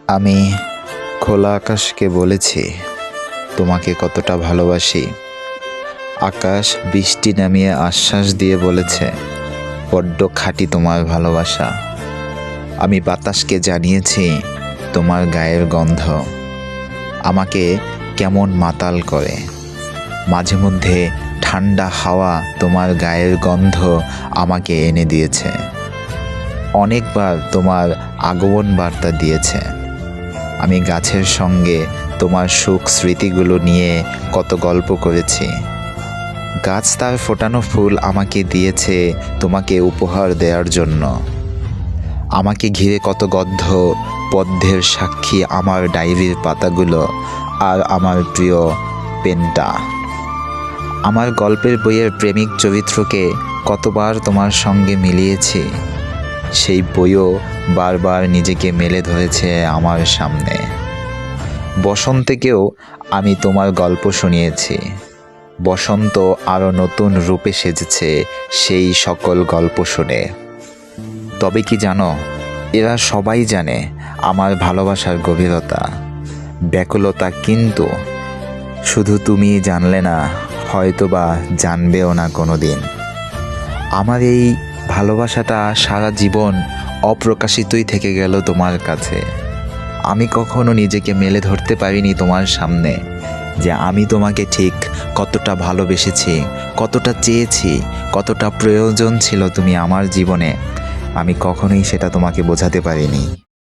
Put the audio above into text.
আমি খোলা আকাশকে বলেছি তোমাকে কতটা ভালোবাসি। আকাশ বৃষ্টি নামিয়ে আশ্বাস দিয়ে বলেছে বড্ড খাঁটি তোমার ভালোবাসা। আমি বাতাসকে জানিয়েছি তোমার গায়ের গন্ধ আমাকে কেমন মাতাল করে। মাঝে মধ্যে ঠান্ডা হাওয়া তোমার গায়ের গন্ধ আমাকে এনে দিয়েছে। অনেকবার তোমার আগমন বার্তা দিয়েছে। আমি গাছের সঙ্গে তোমার সুখ স্মৃতিগুলো নিয়ে কত গল্প করেছি। গাছ তার ফোটানো ফুল আমাকে দিয়েছে তোমাকে উপহার দেওয়ার জন্য। আমাকে ঘিরে কত গদ্য পদ্যের সাক্ষী আমার ডায়েরির পাতাগুলো আর আমার প্রিয় পেনটা। আমার গল্পের বইয়ের প্রেমিক চরিত্রকে কতবার তোমার সঙ্গে মিলিয়েছি। সেই বইও বারবার নিজেকে মেলে ধরেছে আমার সামনে। বসন্তেকেও আমি তোমার গল্প শুনিয়েছি। বসন্ত আরও নতুন রূপে সেজেছে সেই সকল গল্প শুনে। তবে কি জানো, এরা সবাই জানে আমার ভালোবাসার গভীরতা, ব্যাকুলতা, কিন্তু শুধু তুমি জানলে না, হয়তোবা জানবেও না কোনো দিন। আমার এই ভালোবাসাটা সারা জীবন অপ্রকাশিতই থেকে গেল তোমার কাছে। আমি কখনো নিজেকে মেলে ধরতে পারিনি তোমার সামনে যে আমি তোমাকে ঠিক কতটা ভালোবেসেছি, কতটা চেয়েছি, কতটা প্রয়োজন ছিল তুমি আমার জীবনে। আমি কখনোই সেটা তোমাকে বোঝাতে পারিনি।